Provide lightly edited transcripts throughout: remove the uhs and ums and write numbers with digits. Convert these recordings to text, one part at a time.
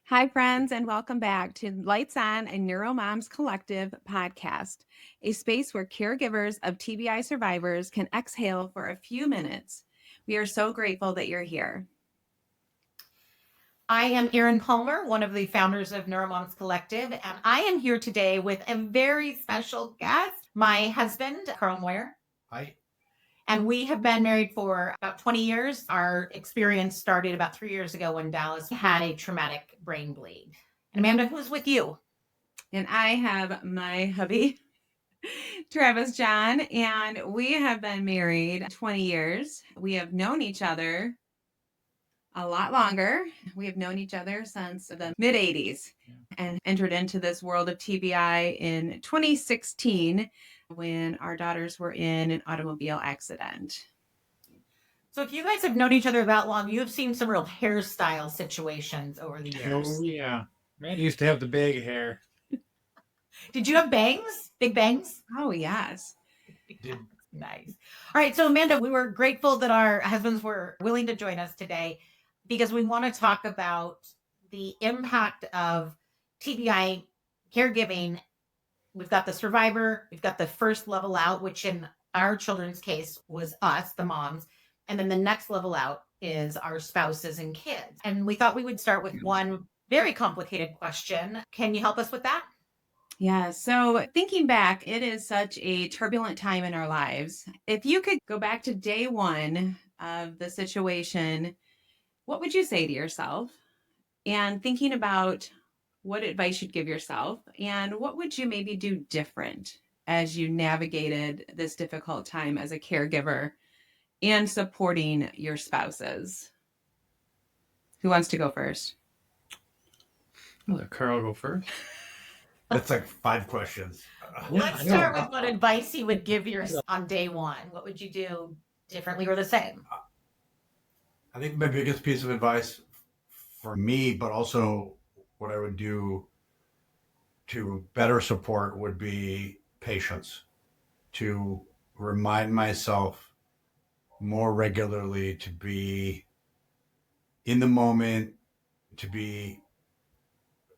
Hi, friends, and welcome back to Lights On, a Neuromoms Collective podcast, a space where caregivers of TBI survivors can exhale for a few minutes. We are so grateful that you're here. I am Erin Palmer, one of the founders of Neuromoms Collective, and I am here today with a very special guest, my husband, Carl Moyer. Hi. And we have been married for about 20 years. Our experience started about 3 years ago when Dallas had a traumatic brain bleed. And Amanda, who's with you? And I have my hubby, Travis John, and we have been married 20 years. We have known each other a lot longer. We have known each other since the mid 80s and entered into this world of TBI in 2016 when our daughters were in an automobile accident. So if you guys have known each other that long, you have seen some real hairstyle situations over the years. Oh, yeah. Man used to have the big hair. Did you have bangs? Big bangs? Oh, yes. Nice. All right. So, Amanda, we were grateful that our husbands were willing to join us today because we want to talk about the impact of TBI caregiving. We've got the survivor, we've got the first level out, which in our children's case was us, the moms. And then the next level out is our spouses and kids. And we thought we would start with one very complicated question. Can you help us with that? Yeah. So thinking back, it is such a turbulent time in our lives. If you could go back to day one of the situation, what would you say to yourself? And thinking about what advice you'd give yourself and what would you maybe do different as you navigated this difficult time as a caregiver and supporting your spouses? Who wants to go first? I'll let Carl go first. That's like 5 questions. Let's start with what advice you would give yourself on day one. What would you do differently or the same? I think my biggest piece of advice for me, but also what I would do to better support would be patience, to remind myself more regularly to be in the moment, to be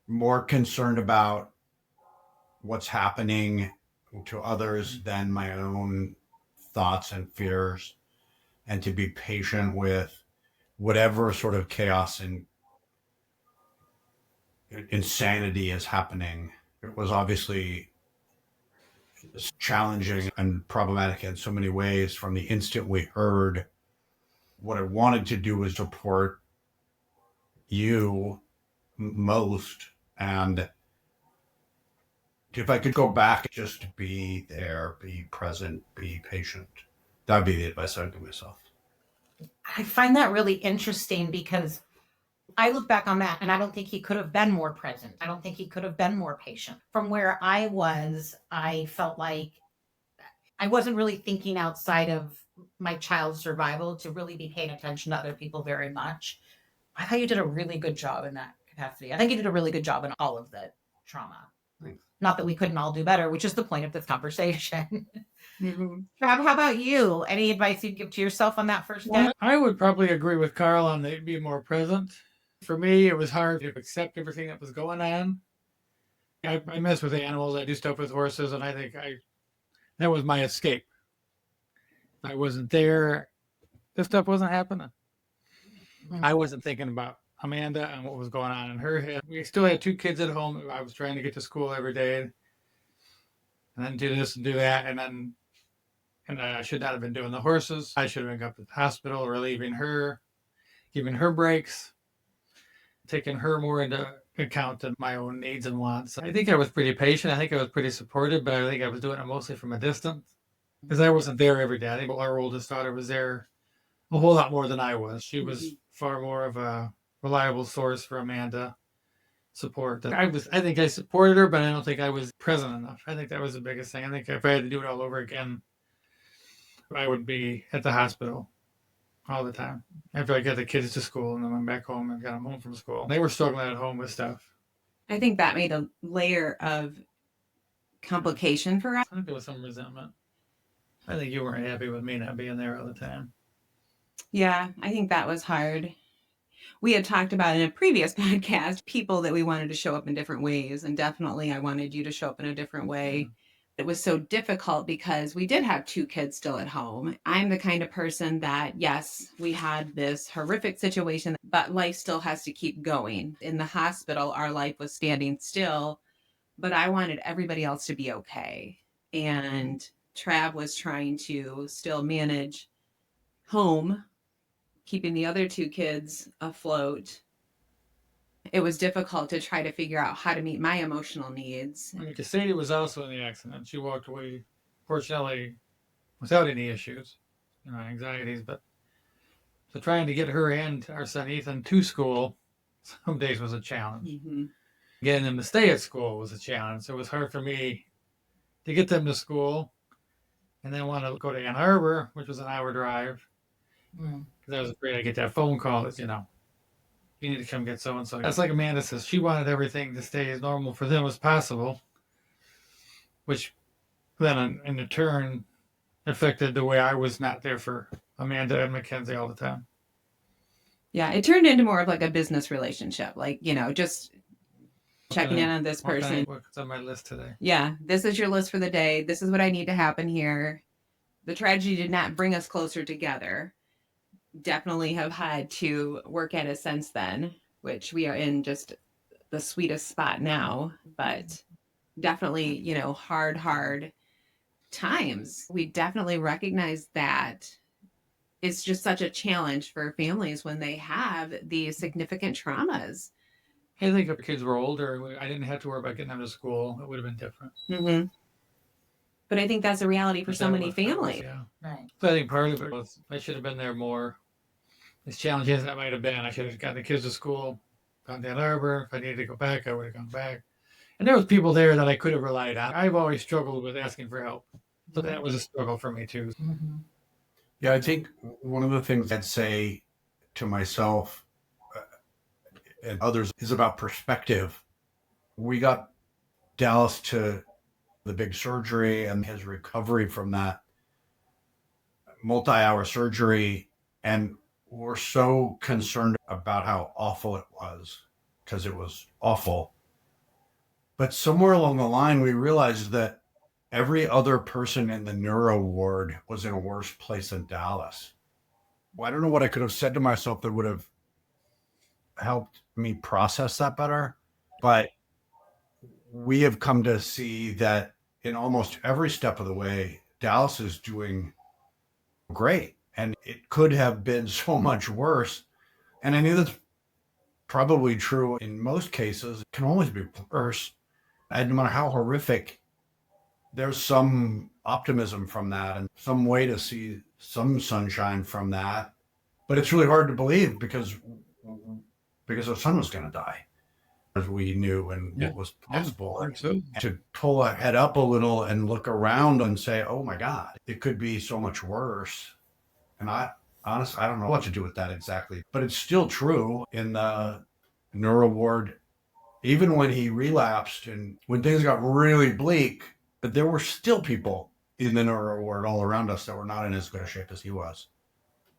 more concerned about what's happening to others than my own thoughts and fears, and to be patient with whatever sort of chaos and insanity is happening. It was obviously challenging and problematic in so many ways from the instant we heard. What I wanted to do was support you most, and if I could go back, just to be there, be present, be patient. That would be the advice I would give myself. I find that really interesting because I look back on that and I don't think he could have been more present. I don't think he could have been more patient. From where I was, I felt like I wasn't really thinking outside of my child's survival to really be paying attention to other people very much. I thought you did a really good job in that capacity. I think you did a really good job in all of the trauma. Thanks. Not that we couldn't all do better, which is the point of this conversation. Mm-hmm. Trav, how about you? Any advice you'd give to yourself on that first day? I would probably agree with Carl on they'd be more present. For me, it was hard to accept everything that was going on. I mess with animals. I do stuff with horses, and I think that was my escape. I wasn't there. This stuff wasn't happening. I wasn't thinking about Amanda and what was going on in her head. We still had 2 kids at home. I was trying to get to school every day, and then do this and do that, and I should not have been doing the horses. I should have been up at the hospital, relieving her, giving her breaks, taking her more into account than my own needs and wants. I think I was pretty patient. I think I was pretty supportive, but I think I was doing it mostly from a distance because I wasn't there every day. I think our oldest daughter was there a whole lot more than I was. She was far more of a reliable source for Amanda support. I think I supported her, but I don't think I was present enough. I think that was the biggest thing. I think if I had to do it all over again, I would be at the hospital all the time after I got the kids to school and then went back home and got them home from school. They were struggling at home with stuff. I think that made a layer of complication for us. I think there was some resentment. I think you weren't happy with me not being there all the time. Yeah, I think that was hard. We had talked about in a previous podcast people that we wanted to show up in different ways. And definitely, I wanted you to show up in a different way. It was so difficult because we did have two kids still at home. I'm the kind of person that, yes, we had this horrific situation, but life still has to keep going. In the hospital, our life was standing still, but I wanted everybody else to be okay. And Trav was trying to still manage home, keeping the other two kids afloat. It was difficult to try to figure out how to meet my emotional needs. I mean, Sadie was also in the accident. She walked away, fortunately, without any issues, anxieties. But so trying to get her and our son Ethan to school some days was a challenge. Mm-hmm. Getting them to stay at school was a challenge. So it was hard for me to get them to school and then want to go to Ann Arbor, which was an hour drive. Because I was afraid I'd get that phone call that, you need to come get so and so. That's like Amanda says, she wanted everything to stay as normal for them as possible, which then in turn affected the way I was not there for Amanda and Mackenzie all the time. Yeah, it turned into more of like a business relationship, like, just checking in on this person. What's on my list today? Yeah, this is your list for the day. This is what I need to happen here. The tragedy did not bring us closer together. Definitely have had to work at it since then, which we are in just the sweetest spot now, but definitely, hard times. We definitely recognize that it's just such a challenge for families when they have these significant traumas. I think if kids were older, I didn't have to worry about getting them to school. It would have been different. Mm-hmm. But I think that's a reality for so many families. Yeah. Right. So I think part of it was I should have been there more. As challenging as that might have been, I should have gotten the kids to school, gone to Ann Arbor. If I needed to go back, I would have gone back. And there was people there that I could have relied on. I've always struggled with asking for help. So that was a struggle for me too. Mm-hmm. Yeah, I think one of the things I'd say to myself and others is about perspective. We got Dallas to the big surgery and his recovery from that multi-hour surgery, and we're so concerned about how awful it was because it was awful. But somewhere along the line, we realized that every other person in the neuro ward was in a worse place than Dallas. Well, I don't know what I could have said to myself that would have helped me process that better, but we have come to see that in almost every step of the way, Dallas is doing great. And it could have been so much worse. And I knew that's probably true in most cases. It can always be worse. And no matter how horrific, there's some optimism from that and some way to see some sunshine from that. But it's really hard to believe because our son was going to die, as we knew and what was possible. And to pull our head up a little and look around and say, oh my God, it could be so much worse. And I honestly, I don't know what to do with that exactly, but it's still true in the neuro ward. Even when he relapsed and when things got really bleak, but there were still people in the neuro ward all around us that were not in as good a shape as he was.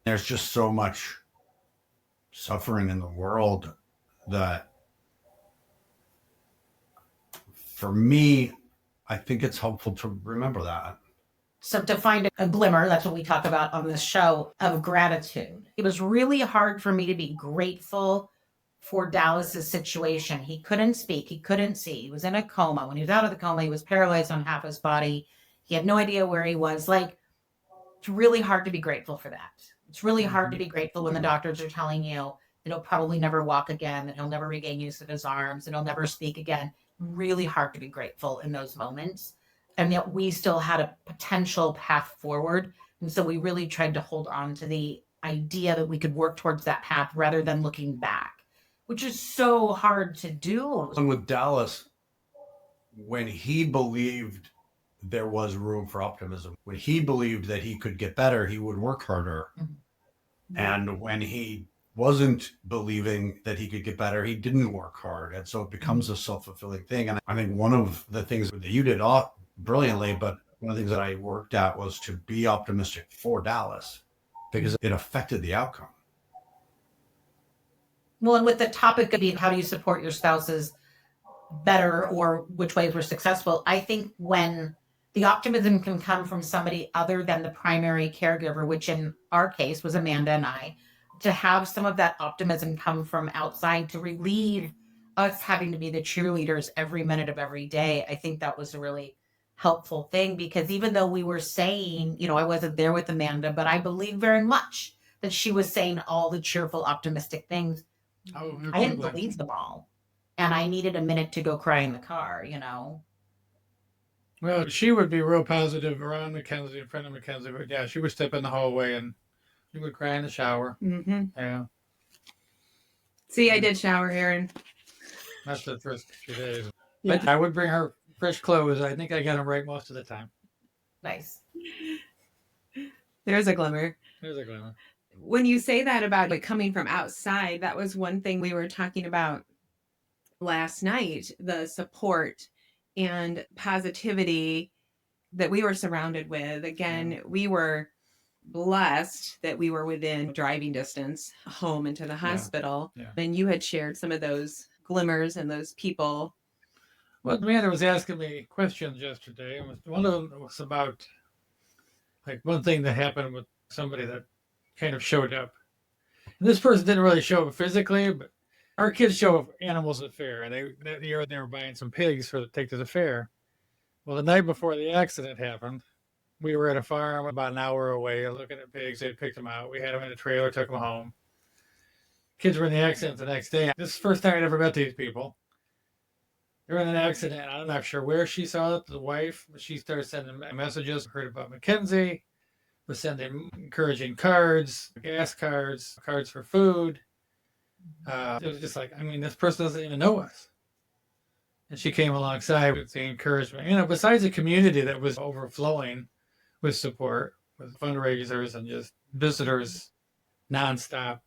There's just so much suffering in the world that for me, I think it's helpful to remember that. So to find a glimmer, that's what we talk about on this show, of gratitude. It was really hard for me to be grateful for Dallas's situation. He couldn't speak. He couldn't see. He was in a coma. When he was out of the coma, he was paralyzed on half his body. He had no idea where he was. It's really hard to be grateful for that. It's really hard to be grateful when the doctors are telling you that he'll probably never walk again, that he'll never regain use of his arms, that he'll never speak again. Really hard to be grateful in those moments. And yet we still had a potential path forward. And so we really tried to hold on to the idea that we could work towards that path rather than looking back, which is so hard to do. And with Dallas, when he believed there was room for optimism, when he believed that he could get better, he would work harder. Mm-hmm. And when he wasn't believing that he could get better, he didn't work hard. And so it becomes a self-fulfilling thing. And I think one of the things that you did brilliantly, but one of the things that I worked at was to be optimistic for Dallas because it affected the outcome. Well, and with the topic of being how do you support your spouses better or which ways were successful, I think when the optimism can come from somebody other than the primary caregiver, which in our case was Amanda and I, to have some of that optimism come from outside to relieve us having to be the cheerleaders every minute of every day, I think that was a really helpful thing because even though we were saying, I wasn't there with Amanda, but I believe very much that she was saying all the cheerful, optimistic things. Oh, I didn't absolutely. believe them all. And I needed a minute to go cry in the car. Well, she would be real positive around Mackenzie, in front of Mackenzie, but yeah, she would step in the hallway and she would cry in the shower. Mm-hmm. Yeah, See, I did shower, Aaron. that's the first few days. Yeah. But I would bring her fresh clothes. I think I got them right most of the time. Nice. There's a glimmer. There's a glimmer. When you say that about it coming from outside, that was one thing we were talking about last night, the support and positivity that we were surrounded with. Again, we were blessed that we were within driving distance home into the hospital. Yeah. And you had shared some of those glimmers and those people. Well, Amanda was asking me questions yesterday, and one of them was about like one thing that happened with somebody that kind of showed up. And this person didn't really show up physically, but our kids show up animals at fair, and that year they were buying some pigs to take to the fair. Well, the night before the accident happened, we were at a farm about an hour away looking at pigs. They picked them out. We had them in a trailer, took them home. Kids were in the accident the next day. This is the first time I'd ever met these people. They were in an accident. I'm not sure where she saw it, the wife, but she started sending messages, heard about Mackenzie, was sending encouraging cards, gas cards, cards for food. It was just like, this person doesn't even know us. And she came alongside with the encouragement. Besides the community that was overflowing with support, with fundraisers and just visitors nonstop.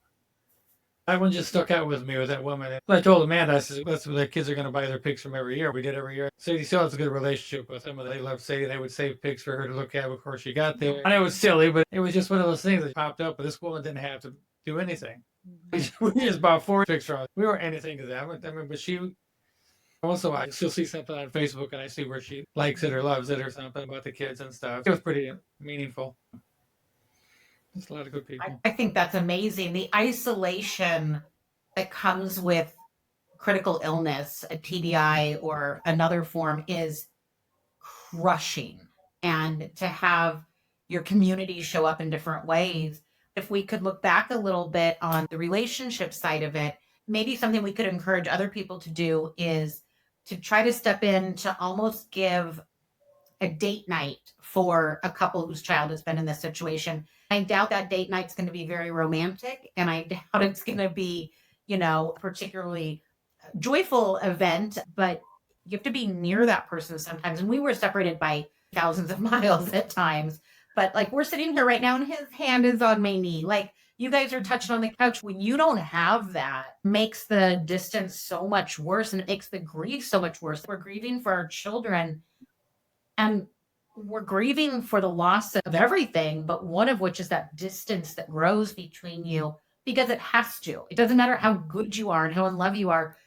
That one just stuck out with me with that woman. I told Amanda, I said, that's what the kids are going to buy their pigs from every year. We did every year. Sadie still has a good relationship with them. They love Sadie. They would save pigs for her to look at before she got there. And it was silly, but it was just one of those things that popped up. But this woman didn't have to do anything. We just bought 4 pigs from her. We weren't anything to them. But she also, I still see something on Facebook and I see where she likes it or loves it or something about the kids and stuff. It was pretty meaningful. There's a lot of good people. I think that's amazing. The isolation that comes with critical illness, a TBI or another form is crushing. And to have your community show up in different ways, if we could look back a little bit on the relationship side of it, maybe something we could encourage other people to do is to try to step in to almost give a date night for a couple whose child has been in this situation. I doubt that date night's going to be very romantic, and I doubt it's going to be, a particularly joyful event, but you have to be near that person sometimes. And we were separated by thousands of miles at times, but like we're sitting here right now and his hand is on my knee. Like you guys are touching on the couch. When you don't have that, makes the distance so much worse, and it makes the grief so much worse. We're grieving for our children, and we're grieving for the loss of everything, but one of which is that distance that grows between you, because it has to. It doesn't matter how good you are and how in love you are.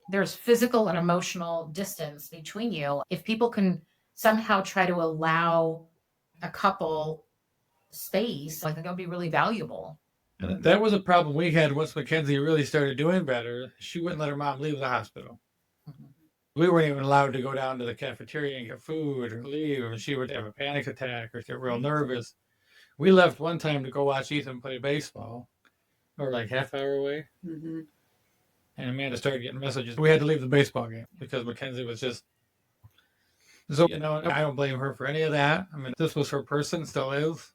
There's physical and emotional distance between you. If people can somehow try to allow a couple space, I think that would be really valuable. And that was a problem we had once Mackenzie really started doing better. She wouldn't let her mom leave the hospital. Mm-hmm. We weren't even allowed to go down to the cafeteria and get food or leave, or she would have a panic attack or get real nervous. We left one time to go watch Ethan play baseball. We were like half hour away. Mm-hmm. And Amanda started getting messages. We had to leave the baseball game because Mackenzie was just... So, I don't blame her for any of that. This was her person, still is.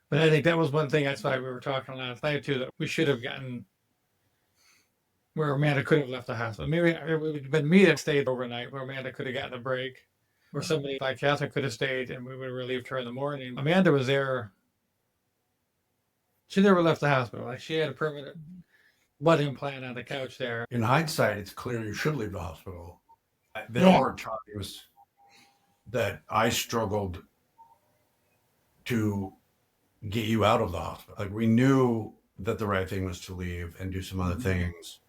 But I think that was one thing, that's why we were talking last night too, that we should have gotten where Amanda could have left the hospital. Maybe it would have been me that stayed overnight, where Amanda could have gotten a break, or somebody like Catherine could have stayed and we would have relieved her in the morning. Amanda was there. She never left the hospital. Like she had a permanent butt implant on the couch there. In hindsight, it's clear you should leave the hospital. There were times that I struggled to get you out of the hospital. Like we knew that the right thing was to leave and do some other things,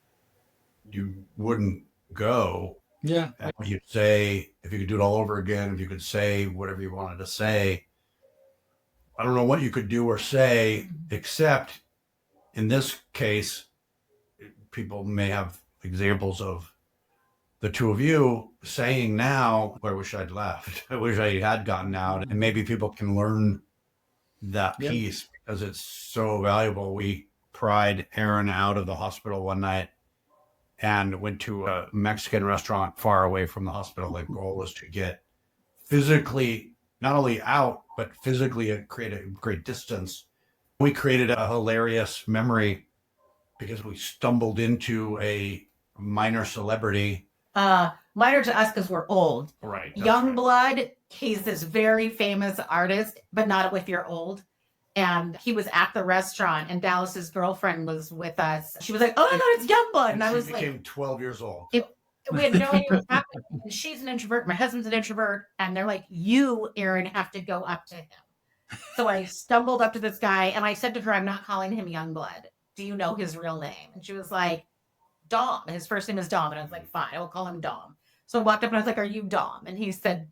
you wouldn't go. Yeah. And you'd say, if you could do it all over again, if you could say whatever you wanted to say, I don't know what you could do or say, except in this case, people may have examples of the two of you saying now, I wish I'd left. I wish I had gotten out. And maybe people can learn that piece because it's so valuable. We pried Aaron out of the hospital one night and went to a Mexican restaurant far away from the hospital. The goal was to get physically, not only out, but physically create a great distance. We created a hilarious memory because we stumbled into a minor celebrity. Minor to us because we're old. Right. Youngblood, he's this very famous artist, but not if you're old. And he was at the restaurant, and Dallas's girlfriend was with us. She was like, "Oh my God, it's Youngblood!" And I was like, became 12 years old. we had no idea what was happening. And she's an introvert. My husband's an introvert, and they're like, "You, Aaron, have to go up to him." So I stumbled up to this guy, and I said to her, "I'm not calling him Youngblood. Do you know his real name?" And she was like, "Dom. His first name is Dom." And I was like, "Fine, I will call him Dom." So I walked up and I was like, "Are you Dom?" And he said,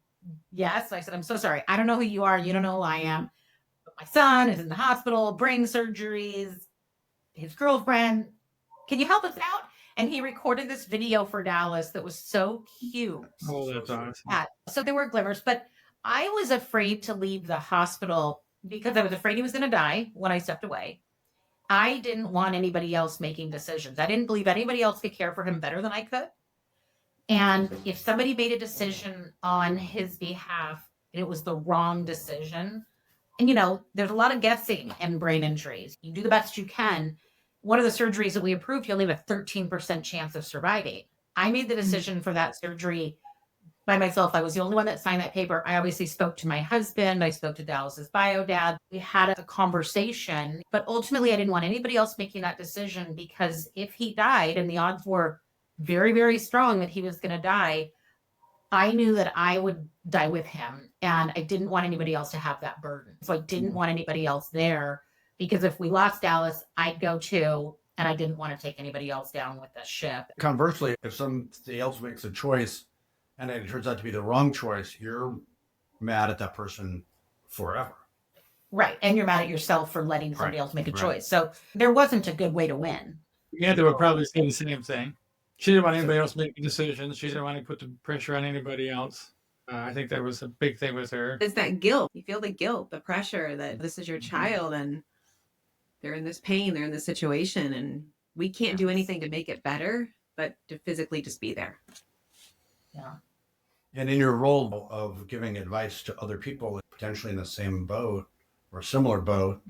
"Yes." So I said, "I'm so sorry. I don't know who you are. You don't know who I am. But my son is in the hospital, brain surgeries, his girlfriend. Can you help us out?" And he recorded this video for Dallas that was so cute. Oh, that's awesome. So there were glimmers, but I was afraid to leave the hospital because I was afraid he was going to die when I stepped away. I didn't want anybody else making decisions. I didn't believe anybody else could care for him better than I could. And if somebody made a decision on his behalf, it was the wrong decision. And, there's a lot of guessing in brain injuries. You do the best you can. One of the surgeries that we approved, you only have a 13% chance of surviving. I made the decision for that surgery by myself. I was the only one that signed that paper. I obviously spoke to my husband. I spoke to Dallas's bio dad. We had a conversation, but ultimately I didn't want anybody else making that decision because if he died, and the odds were very, very strong that he was going to die, I knew that I would die with him. And I didn't want anybody else to have that burden. So I didn't want anybody else there because if we lost Dallas, I'd go too. And I didn't want to take anybody else down with the ship. Conversely, if somebody else makes a choice and it turns out to be the wrong choice, you're mad at that person forever. Right. And you're mad at yourself for letting somebody else make a choice. So there wasn't a good way to win. Yeah, they would probably say the same thing. She didn't want anybody else making decisions. She didn't want to put the pressure on anybody else. I think that was a big thing with her. It's that guilt. You feel the guilt, the pressure that this is your child and they're in this pain, they're in this situation, and we can't do anything to make it better, but to physically just be there. Yeah. And in your role of giving advice to other people potentially in the same boat or similar boat,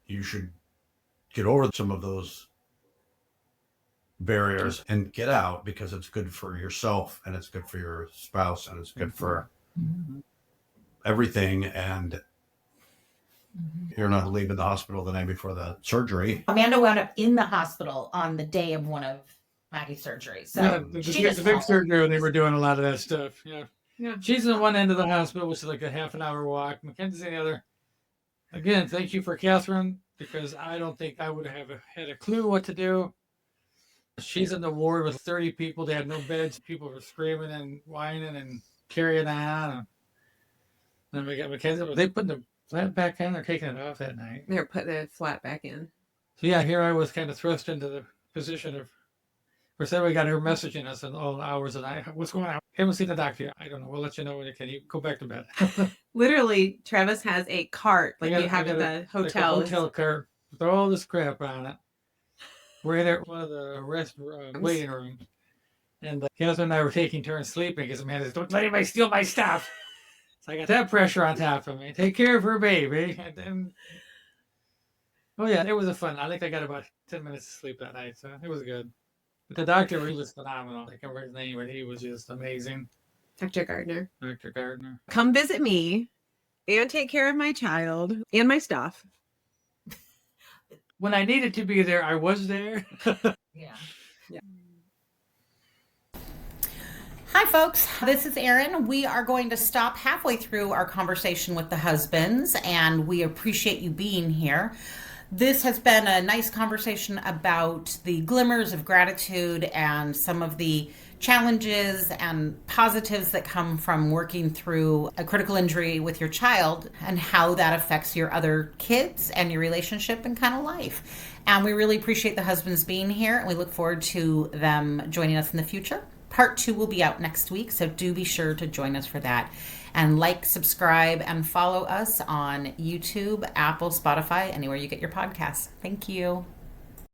you should get over some of those barriers and get out because it's good for yourself and it's good for your spouse and it's good for everything. And you're not leaving the hospital the night before the surgery. Amanda wound up in the hospital on the day of one of Maggie's surgeries. So the big surgery when they were doing a lot of that stuff. Yeah. She's in one end of the hospital, which is like a half an hour walk. Mackenzie's in the other. Again, thank you for Catherine, because I don't think I would have had a clue what to do. She's in the ward with 30 people. They had no beds. People were screaming and whining and carrying on. And then we got Mackenzie. They put the flat back on. They're taking it off that night. They're putting the flat back in. So yeah, here I was kind of thrust into the position of, we said we got her messaging us in all hours of the night. What's going on? Haven't seen the doctor yet. I don't know. We'll let you know when you can. You go back to bed. Literally, Travis has a cart like you have at the hotel. Like a hotel cart with all this crap on it. We're in one of the waiting rooms. And Catherine and I were taking turns sleeping because Amanda says, "Don't let anybody steal my stuff." So I got that pressure on top of me. Take care of her baby. And then, oh yeah, it was a fun. I think I got about 10 minutes of sleep that night. So it was good. But the doctor, he was phenomenal. I can't remember his name, but he was just amazing. Dr. Gardner. Dr. Gardner. Come visit me and take care of my child and my stuff. When I needed to be there, I was there. Yeah. Hi, folks. This is Erin. We are going to stop halfway through our conversation with the husbands, and we appreciate you being here. This has been a nice conversation about the glimmers of gratitude and some of the challenges and positives that come from working through a critical injury with your child and how that affects your other kids and your relationship and kind of life. And we really appreciate the husbands being here, and we look forward to them joining us in the future. Part 2 will be out next week, so do be sure to join us for that. And like, subscribe, and follow us on YouTube, Apple, Spotify, anywhere you get your podcasts. Thank you.